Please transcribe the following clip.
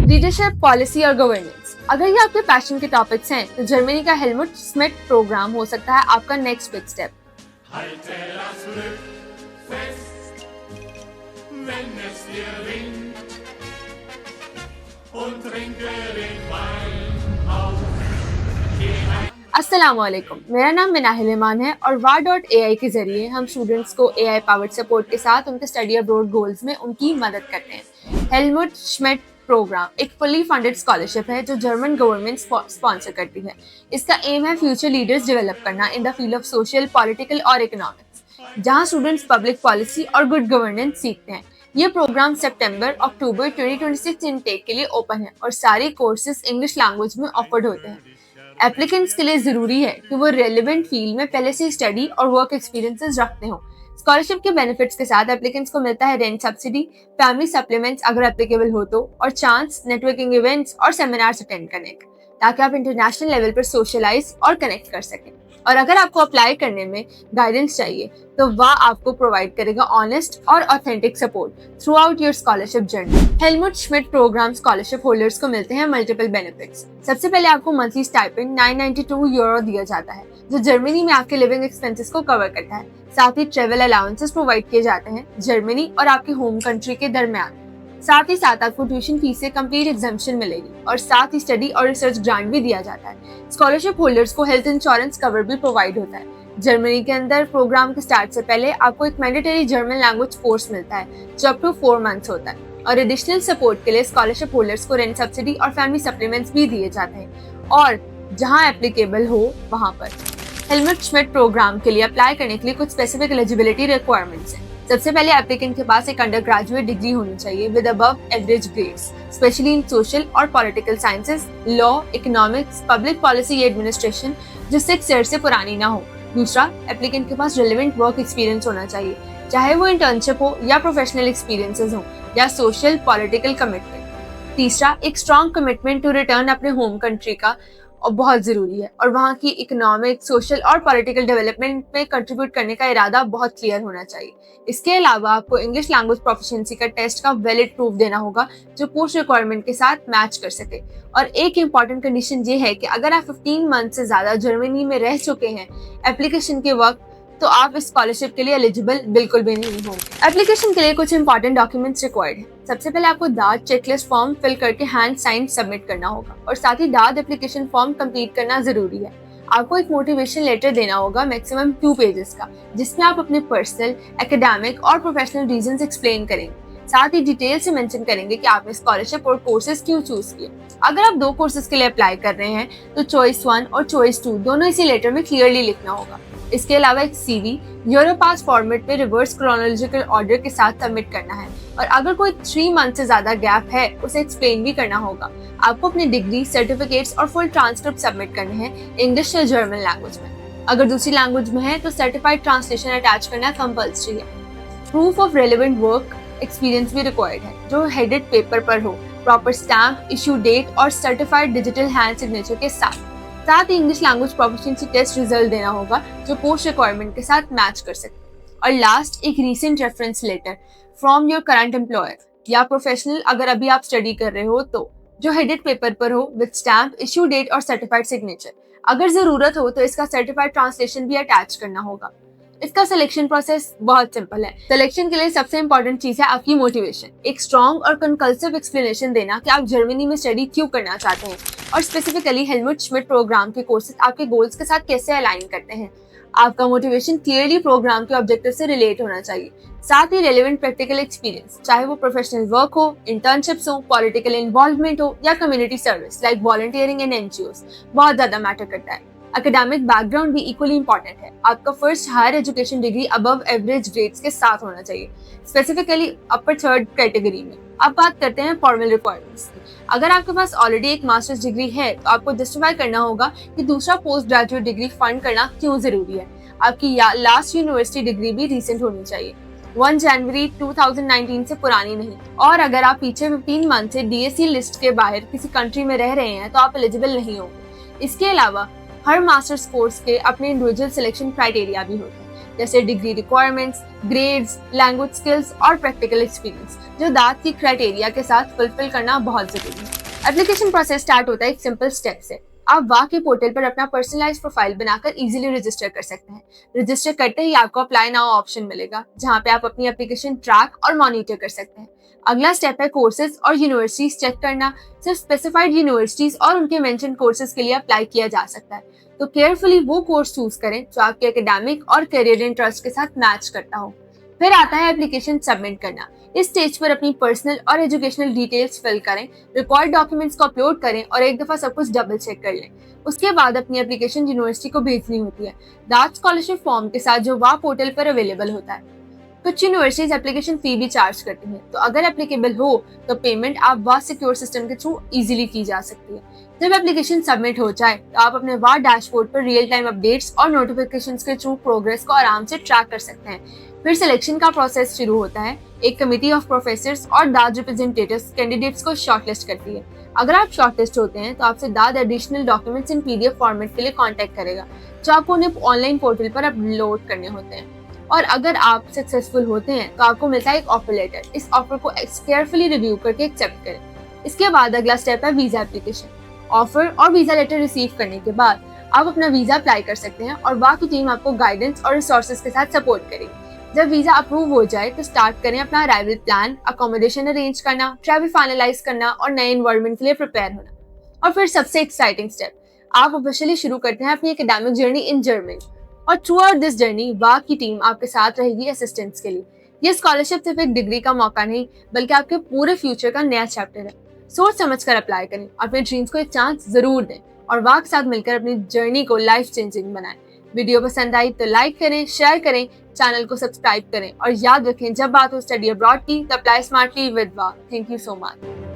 Leadership, policy और governance. अगर ये आपके पैशन के टॉपिक्स हैं तो जर्मनी का हेलमुट श्मिड प्रोग्राम हो सकता है आपका नेक्स्ट बिग स्टेप। अस्सलामुअलैकुम, मेरा नाम मिनाहिल ईमान है और var.ai के जरिए हम स्टूडेंट्स को AI पावर्ड सपोर्ट के साथ उनके स्टडी अब्रॉड गोल्स में उनकी मदद करते हैं। हेलमुट श्मिड प्रोग्राम एक फुली फंडेड स्कॉलरशिप है जो जर्मन गवर्नमेंट स्पॉन्सर करती है। इसका एम है फ्यूचर लीडर्स डेवलप करना in the field of social, political और इकोनॉमिक्स, जहां स्टूडेंट्स पब्लिक पॉलिसी और गुड गवर्नेंस सीखते हैं। ये प्रोग्राम सितंबर-अक्टूबर 2026 इनटेक के लिए ओपन है और सारे कोर्सेज इंग्लिश लैंग्वेज में ऑफर्ड होते हैं। एप्लीकेंट्स के लिए जरूरी है कि वो रेलेवेंट फील्ड में पहले से स्टडी और वर्क एक्सपीरियंसेस रखते हो। स्कॉलरशिप के बेनिफिट्स के साथ एप्लीकेंट्स को मिलता है रेंट सब्सिडी, फैमिली सप्लीमेंट्स अगर एप्लीकेबल हो तो, और चांस नेटवर्किंग इवेंट्स और सेमिनार्स अटेंड करने का, ताकि आप इंटरनेशनल लेवल पर सोशलाइज और कनेक्ट कर सकें। और अगर आपको अप्लाई करने में गाइडेंस चाहिए तो वह आपको प्रोवाइड करेगा ऑनेस्ट और authentic support throughout your scholarship journey. Helmut Schmidt program scholarship holders को मिलते हैं मल्टीपल बेनिफिट्स। सबसे पहले आपको मंथली स्टाइपेंड 992 यूरो दिया जाता है जो जर्मनी में आपके लिविंग एक्सपेंसेस को कवर करता है। साथ ही ट्रेवल अलाउंसेस प्रोवाइड किए जाते हैं जर्मनी और आपके होम कंट्री के दरमियान। साथ ही साथ आपको ट्यूशन फीस से कंप्लीट एग्जाम्पशन मिलेगी और साथ ही स्टडी और रिसर्च ग्रांट भी दिया जाता है। स्कॉलरशिप होल्डर्स को हेल्थ इंश्योरेंस कवर भी प्रोवाइड होता है। जर्मनी के अंदर प्रोग्राम के स्टार्ट से पहले आपको एक मैंडेटरी जर्मन लैंग्वेज कोर्स मिलता है जो अप टू 4 मंथ्स होता है, और एडिशनल सपोर्ट के लिए स्कॉलरशिप होल्डर्स को रेंट सब्सिडी और फैमिली सप्लीमेंट्स भी दिए जाते हैं, और जहां एप्लीकेबल हो वहां पर। हेलमुट श्मिड प्रोग्राम के लिए अप्लाई करने के लिए कुछ स्पेसिफिक एलिजिबिलिटी रिक्वायरमेंट्स हैं। सबसे पहले एप्लीकेंट के पास एक अंडर ग्रेजुएट डिग्री होनी चाहिए with above average grades, specially in social और political sciences, law, economics, public policy या एडमिनिस्ट्रेशन जो 6 ईयर से पुरानी ना हो। दूसरा, एप्लीकेंट के पास रेलेवेंट वर्क एक्सपीरियंस होना चाहिए, चाहे वो इंटर्नशिप हो या प्रोफेशनल एक्सपीरियंसेस हो या सोशल पॉलिटिकल कमिटमेंट। तीसरा, एक स्ट्रॉन्ग कमिटमेंट टू रिटर्न अपने होम कंट्री का और बहुत जरूरी है, और वहाँ की इकोनॉमिक, सोशल और पॉलिटिकल डेवलपमेंट में कंट्रीब्यूट करने का इरादा बहुत क्लियर होना चाहिए। इसके अलावा आपको इंग्लिश लैंग्वेज प्रोफिशिएंसी का टेस्ट का वैलिड प्रूफ देना होगा जो पोस्ट रिक्वायरमेंट के साथ मैच कर सके। और एक इम्पॉर्टेंट कंडीशन ये है कि अगर आप 15 मंथ से ज्यादा जर्मनी में रह चुके हैं एप्लीकेशन के वक्त, तो आप इस स्कॉलरशिप के लिए एलिजिबल बिल्कुल भी नहीं होंगे। एप्लीकेशन के लिए कुछ इंपॉर्टेंट डॉक्यूमेंट्स रिक्वायर्ड है। सबसे पहले आपको दाद चेकलिस्ट फॉर्म फिल करके हैंड साइन सबमिट करना होगा, और साथ ही दाद एप्लीकेशन फॉर्म कंप्लीट करना जरूरी है। आपको एक मोटिवेशन लेटर देना होगा मैक्सिमम 2 पेजेस का, जिसमें आप अपने पर्सनल, एकेडमिक और प्रोफेशनल रीजंस एक्सप्लेन करेंगे। साथ ही डिटेल से मेंशन करेंगे कि आपने स्कॉलरशिप और कोर्सेज क्यों चूज किए। अगर आप 2 कोर्सेज के लिए अप्लाई कर रहे हैं तो चॉइस 1 और चॉइस 2 दोनों इसी लेटर में क्लियरली लिखना होगा। इसके अलावा एक CV यूरोपास फॉर्मेट में रिवर्स क्रोनोलॉजिकल ऑर्डर के साथ सबमिट करना है, और अगर कोई 3 मंथ से ज्यादा गैप है उसे एक्सप्लेन भी करना होगा। आपको अपनी डिग्री, सर्टिफिकेट्स और फुल ट्रांसक्रिप्ट सबमिट करने हैं इंग्लिश या जर्मन लैंग्वेज में। अगर दूसरी लैंग्वेज में है तो सर्टिफाइड ट्रांसलेशन अटैच करना कंपल्सरी है। Proof of relevant work experience भी रिक्वायर्ड है जो हेडेड पेपर पर हो, प्रॉपर स्टैम्प, इश्यू डेट और सर्टिफाइड डिजिटल हैंड सिग्नेचर के साथ ही English language proficiency test result देना होगा जो पोस्ट रिक्वायरमेंट के साथ मैच कर सके। और लास्ट, एक recent reference letter from your current employer या प्रोफेशनल अगर अभी आप स्टडी कर रहे हो तो, जो हेडेड पेपर पर हो विद स्टैम्प, इश्यू डेट और सर्टिफाइड सिग्नेचर। अगर जरूरत हो तो इसका सर्टिफाइड ट्रांसलेशन भी अटैच करना होगा। इसका सिलेक्शन प्रोसेस बहुत सिंपल है। सिलेक्शन के लिए सबसे इंपॉर्टेंट चीज है आपकी मोटिवेशन। एक स्ट्रॉन्ग और कंकल्सिव एक्सप्लेनेशन देना कि आप जर्मनी में स्टडी क्यों करना चाहते हैं, और स्पेसिफिकली हेलमुट श्मिड प्रोग्राम के कोर्सेज आपके गोल्स के साथ कैसे अलाइन करते हैं। आपका मोटिवेशन क्लियरली प्रोग्राम के ऑब्जेक्टिव से रिलेट होना चाहिए। साथ ही रेलेवेंट प्रैक्टिकल एक्सपीरियंस, चाहे वो प्रोफेशनल वर्क हो, इंटर्नशिप्स हो, पॉलिटिकल इन्वॉल्वमेंट हो या community service like volunteering in NGOs, बहुत ज्यादा मैटर करता है। एकेडमिक बैकग्राउंड भी इक्वली इंपॉर्टेंट है। आपका first higher education degree above average grades के साथ होना चाहिए, स्पेसिफिकली अपर 3rd कैटेगरी में। अब बात करते हैं फॉर्मल रिक्वायरमेंट्स की। अगर आपके पास ऑलरेडी एक मास्टर्स डिग्री है तो आपको जस्टिफाई करना होगा कि दूसरा पोस्ट ग्रेजुएट डिग्री फंड करना क्यों जरूरी है। आपकी लास्ट यूनिवर्सिटी डिग्री भी रिसेंट होनी चाहिए, 1 जनवरी 2019 से पुरानी नहीं। और अगर आप पीछे 15 मंथ से DAC लिस्ट के बाहर किसी कंट्री में रह रहे हैं तो आप एलिजिबल नहीं होंगे। इसके अलावा हर मास्टर्स कोर्स के अपने इंडिविजुअल सिलेक्शन क्राइटेरिया भी होते हैं। जैसे degree requirements, grades, language skills और प्रैक्टिकल एक्सपीरियंस, जो दाद की क्राइटेरिया के साथ फुलफिल करना बहुत जरूरी है। एप्लीकेशन प्रोसेस स्टार्ट होता है एक सिंपल स्टेप से। आप वाह के पोर्टल पर अपना पर्सनलाइज्ड प्रोफाइल बनाकर इजीली रजिस्टर कर सकते हैं। रजिस्टर करते ही आपको अप्लाई नाउ ऑप्शन मिलेगा, जहां पे आप अपनी एप्लीकेशन ट्रैक और मॉनिटर कर सकते हैं। अगला स्टेप है कोर्सेज और यूनिवर्सिटीज चेक करना। सिर्फ स्पेसिफाइड यूनिवर्सिटीज और उनके मेंशन कोर्सेज के लिए अप्लाई किया जा सकता है, तो केयरफुली वो कोर्स चूज करें जो आपके एकेडमिक और करियर इंटरेस्ट के साथ मैच करता हो। फिर आता है एप्लीकेशन सबमिट करना। इस स्टेज पर अपनी पर्सनल और एजुकेशनल डिटेल्स फिल करें, रिक्वायर्ड डॉक्यूमेंट्स को अपलोड करें और एक दफा सब कुछ डबल चेक कर लें। उसके बाद अपनी एप्लीकेशन यूनिवर्सिटी को भेजनी होती है, दाद स्कॉलरशिप फॉर्म के साथ, जो वाह पोर्टल पर अवेलेबल होता है। कुछ यूनिवर्सिटीज एप्लीकेशन फी भी चार्ज करती हैं, तो अगर एप्लीकेबल हो तो पेमेंट आप वाह सिक्योर सिस्टम के थ्रू इजीली की जा सकती है। जब एप्लीकेशन सबमिट हो जाए तो आप अपने वाह डैशबोर्ड पर रियल टाइम अपडेट्स और नोटिफिकेशंस के थ्रू प्रोग्रेस को आराम से ट्रैक कर सकते हैं। फिर सिलेक्शन का प्रोसेस शुरू होता है। एक कमिटी ऑफ प्रोफेसर्स और दाद रिप्रेजेंटेटिव्स कैंडिडेट्स को शॉर्टलिस्ट करती है। अगर आप शॉर्टलिस्ट होते हैं तो आपसे दाद additional documents in PDF format के लिए कांटेक्ट करेगा, जो आपको उन्हें ऑनलाइन पोर्टल पर अपलोड करने होते हैं। और अगर आप सक्सेसफुल होते हैं तो आपको मिलता है एक ऑफर लेटर। इस ऑफर को केयरफुली रिव्यू करके एक्सेप्ट करें। इसके बाद अगला स्टेप है वीजा एप्लीकेशन। ऑफर और वीजा लेटर रिसीव करने के बाद आप अपना वीजा अप्लाई कर सकते हैं और वाह की टीम आपको गाइडेंस और रिसोर्सेज के साथ सपोर्ट करेगी। जब वीजा अप्रूव हो जाए तो स्टार्ट करें अपना अराइवल प्लान, अकोमोडेशन अरेंज करना, ट्रैवल फाइनलाइज करना और नए एनवायरनमेंट के लिए प्रिपेयर होना। और फिर सबसे एक्साइटिंग स्टेप, आप ऑफिशियली शुरू करते हैं अपनी एकेडमिक जर्नी इन जर्मनी। और थ्रू आउट दिस जर्नी वाह की टीम आपके साथ रहेगी असिस्टेंस के लिए। ये स्कॉलरशिप सिर्फ एक डिग्री का मौका नहीं, बल्कि आपके पूरे फ्यूचर का नया चैप्टर है। सोच समझ कर अप्लाई करें, अपने ड्रीम्स को एक चांस जरूर दें और वाह के साथ मिलकर अपनी जर्नी को लाइफ चेंजिंग बनाएं। वीडियो पसंद आई तो लाइक करें, शेयर करें, चैनल को सब्सक्राइब करें और याद रखें, जब बात हो स्टडी अब्रॉड की तो अप्लाई स्मार्टली विद वाह। Thank you so much.